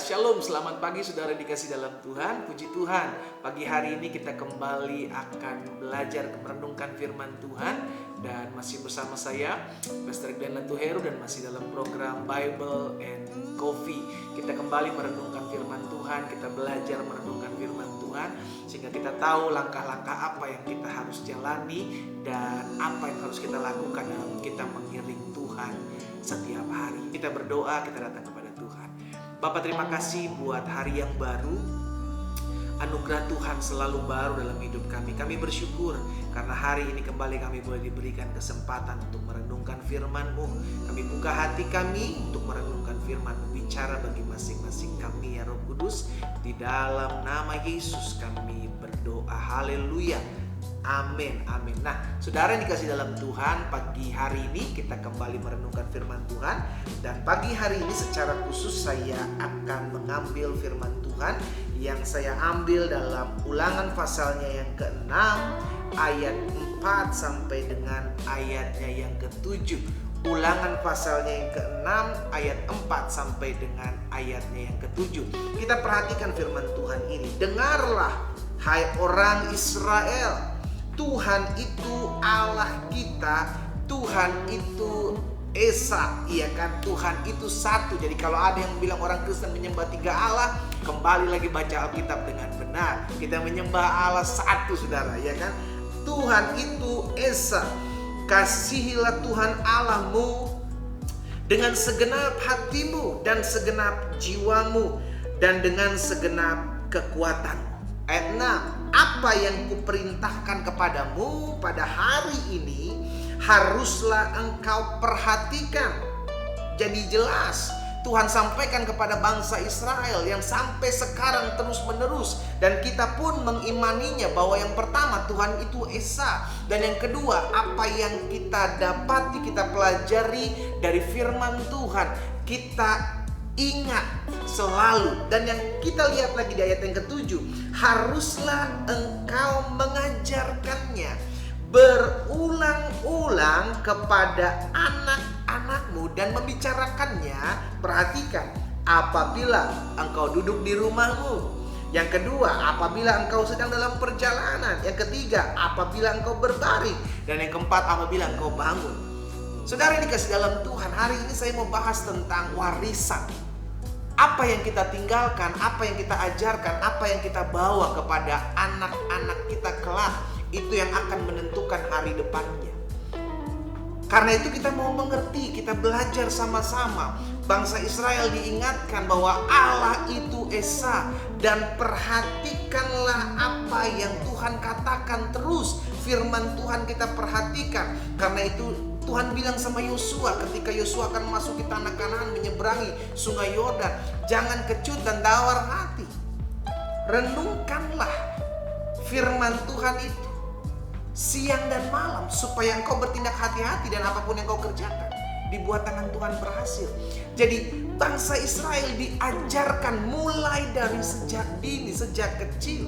Shalom, selamat pagi saudara dikasih dalam Tuhan. Puji Tuhan, pagi hari ini kita kembali akan belajar merenungkan firman Tuhan. Dan masih bersama saya, Pastor Glenn Lantuheru, dan masih dalam program Bible and Coffee. Kita kembali merenungkan firman Tuhan, kita belajar merenungkan firman Tuhan, sehingga kita tahu langkah-langkah apa yang kita harus jalani dan apa yang harus kita lakukan dalam kita mengiring Tuhan setiap hari. Kita berdoa, kita datang kepada Tuhan. Bapak, terima kasih buat hari yang baru. Anugerah Tuhan selalu baru dalam hidup kami. Kami bersyukur karena hari ini kembali kami boleh diberikan kesempatan untuk merenungkan firman-Mu. Kami buka hati kami untuk merenungkan firman-Mu. Bicara bagi masing-masing kami ya Roh Kudus. Di dalam nama Yesus kami berdoa. Haleluya. Amin, amin. Nah, saudara yang dikasih dalam Tuhan, pagi hari ini kita kembali merenungkan firman Tuhan. Dan pagi hari ini secara khusus saya akan mengambil firman Tuhan yang saya ambil dalam Ulangan pasalnya yang ke-6 ayat 4 sampai dengan ayatnya yang ke-7. Ulangan pasalnya yang ke-6 ayat 4 sampai dengan ayatnya yang ke-7. Kita perhatikan firman Tuhan ini. Dengarlah, hai orang Israel, Tuhan itu Allah kita, Tuhan itu Esa, iya kan? Tuhan itu satu. Jadi kalau ada yang bilang orang Kristen menyembah tiga Allah, kembali lagi baca Alkitab dengan benar. Kita menyembah Allah satu, saudara, ya kan? Tuhan itu Esa. Kasihilah Tuhan Allahmu dengan segenap hatimu dan segenap jiwamu dan dengan segenap kekuatanmu. Ayat 6. Apa yang kuperintahkan kepadamu pada hari ini haruslah engkau perhatikan. Jadi jelas Tuhan sampaikan kepada bangsa Israel yang sampai sekarang terus menerus. Dan kita pun mengimaninya bahwa yang pertama Tuhan itu Esa. Dan yang kedua, apa yang kita dapati, kita pelajari dari firman Tuhan, kita ingat selalu. Dan yang kita lihat lagi di ayat yang ke-7, haruslah engkau mengajarkannya berulang-ulang kepada anak-anakmu dan membicarakannya. Perhatikan, apabila engkau duduk di rumahmu. Yang kedua, apabila engkau sedang dalam perjalanan. Yang ketiga, apabila engkau berbaring. Dan yang keempat, apabila engkau bangun. Saudara yang dikasih dalam Tuhan, hari ini saya mau bahas tentang warisan. Apa yang kita tinggalkan, apa yang kita ajarkan, apa yang kita bawa kepada anak-anak kita kelak, itu yang akan menentukan hari depannya. Karena itu kita mau mengerti, kita belajar sama-sama. Bangsa Israel diingatkan bahwa Allah itu Esa. Dan perhatikanlah apa yang Tuhan katakan terus. Firman Tuhan kita perhatikan. Karena itu Tuhan bilang sama Yosua ketika Yosua akan masuk ke tanah Kanaan, menyeberangi sungai Yordan, jangan kecut dan tawar hati. Renungkanlah firman Tuhan itu siang dan malam supaya engkau bertindak hati-hati dan apapun yang kau kerjakan di buat tangan Tuhan berhasil. Jadi bangsa Israel diajarkan mulai dari sejak dini, sejak kecil.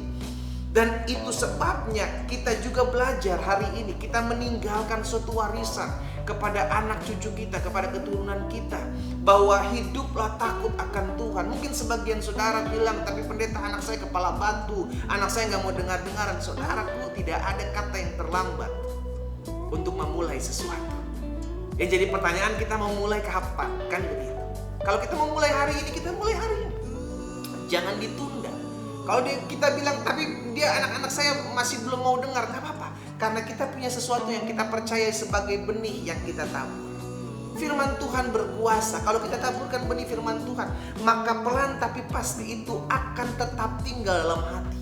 Dan itu sebabnya kita juga belajar hari ini. Kita meninggalkan suatu warisan kepada anak cucu kita, kepada keturunan kita, bahwa hiduplah takut akan Tuhan. Mungkin sebagian saudara bilang, tapi pendeta, anak saya kepala batu, anak saya gak mau dengar-dengaran. Saudaraku, tidak ada kata yang terlambat untuk memulai sesuatu. Yang jadi pertanyaan, kita mau mulai kapan? Kan begitu. Kalau kita mau mulai hari ini, kita mulai hari ini. Jangan ditunda. Kalau kita bilang, tapi dia anak-anak saya masih belum mau dengar, gak apa-apa. Karena kita punya sesuatu yang kita percaya sebagai benih yang kita tabur. Firman Tuhan berkuasa. Kalau kita taburkan benih firman Tuhan, maka pelan tapi pasti itu akan tetap tinggal dalam hati.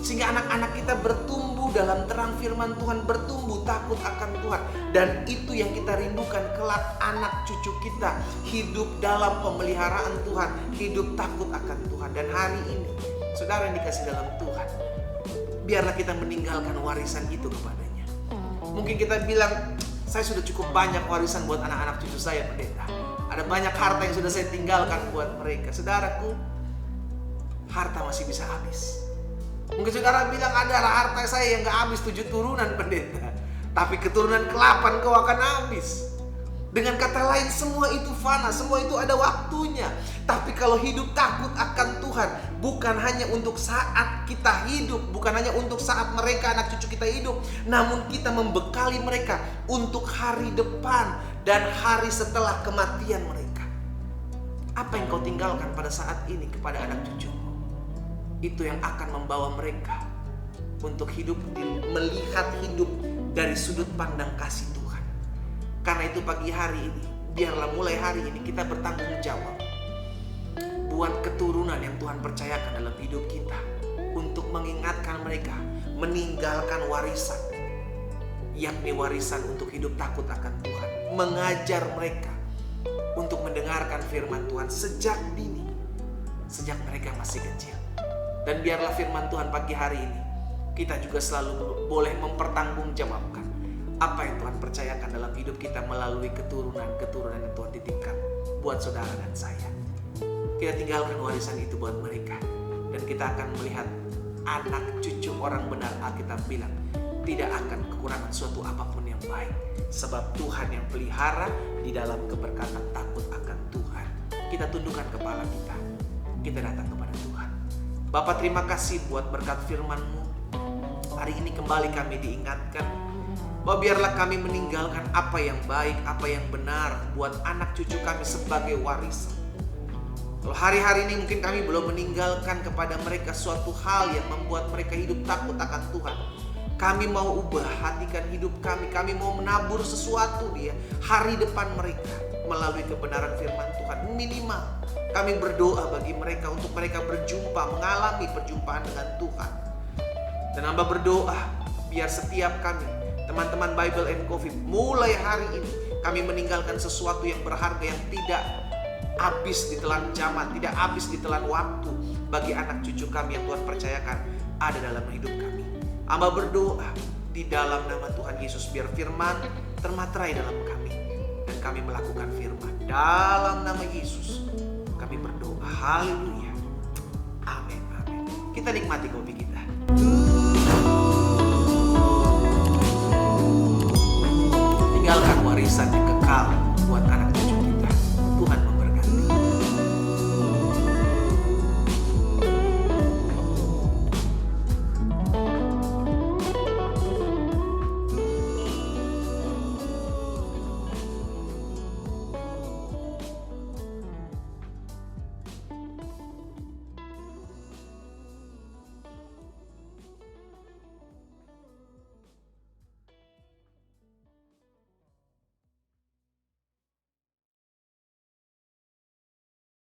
Sehingga anak-anak kita bertumbuh dalam terang firman Tuhan, bertumbuh takut akan Tuhan. Dan itu yang kita rindukan kelak, anak cucu kita hidup dalam pemeliharaan Tuhan, hidup takut akan Tuhan. Dan hari ini, saudara yang dikasih dalam Tuhan, biarlah kita meninggalkan warisan itu kepadanya. Mungkin kita bilang, saya sudah cukup banyak warisan buat anak-anak cucu saya, pendeta. Ada banyak harta yang sudah saya tinggalkan buat mereka. Saudaraku, harta masih bisa habis. Mungkin saudara bilang, ada harta saya yang gak habis 7 turunan, pendeta. Tapi keturunan ke-8 kau akan habis. Dengan kata lain, semua itu fana, semua itu ada waktunya. Tapi kalau hidup takut akan Tuhan, bukan hanya untuk saat kita hidup, bukan hanya untuk saat mereka, anak cucu kita hidup, namun kita membekali mereka untuk hari depan dan hari setelah kematian mereka. Apa yang kau tinggalkan pada saat ini kepada anak cucumu, itu yang akan membawa mereka untuk hidup, melihat hidup dari sudut pandang kasih Tuhan. Karena itu pagi hari ini, biarlah mulai hari ini kita bertanggung jawab buat keturunan yang Tuhan percayakan dalam hidup kita, untuk mengingatkan mereka, meninggalkan warisan, yakni warisan untuk hidup takut akan Tuhan. Mengajar mereka untuk mendengarkan firman Tuhan sejak dini, sejak mereka masih kecil. Dan biarlah firman Tuhan pagi hari ini, kita juga selalu boleh mempertanggungjawabkan apa yang Tuhan percayakan dalam hidup kita melalui keturunan-keturunan yang Tuhan titipkan buat saudara dan saya. Kita tinggalkan warisan itu buat mereka, dan kita akan melihat anak cucu orang benar. Alkitab bilang tidak akan kekurangan suatu apapun yang baik, sebab Tuhan yang pelihara di dalam keberkatan takut akan Tuhan. Kita tundukkan kepala kita datang kepada Tuhan. Bapa, terima kasih buat berkat firman-Mu. Hari ini kembali kami diingatkan bahwa biarlah kami meninggalkan apa yang baik, apa yang benar buat anak cucu kami sebagai warisan. Kalau hari-hari ini mungkin kami belum meninggalkan kepada mereka suatu hal yang membuat mereka hidup takut akan Tuhan, kami mau ubah hatikan hidup kami. Kami mau menabur sesuatu di hari depan mereka melalui kebenaran firman Tuhan. Minimal kami berdoa bagi mereka untuk mereka berjumpa, mengalami perjumpaan dengan Tuhan. Dan hamba berdoa biar setiap kami, teman-teman Bible and Coffee, mulai hari ini kami meninggalkan sesuatu yang berharga yang tidak habis ditelan zaman, tidak habis ditelan waktu bagi anak cucu kami yang Tuhan percayakan ada dalam hidup kami. Hamba berdoa di dalam nama Tuhan Yesus, biar firman termaterai dalam kami dan kami melakukan firman. Dalam nama Yesus kami berdoa. Haleluya. Amin. Kita nikmati kopi kita.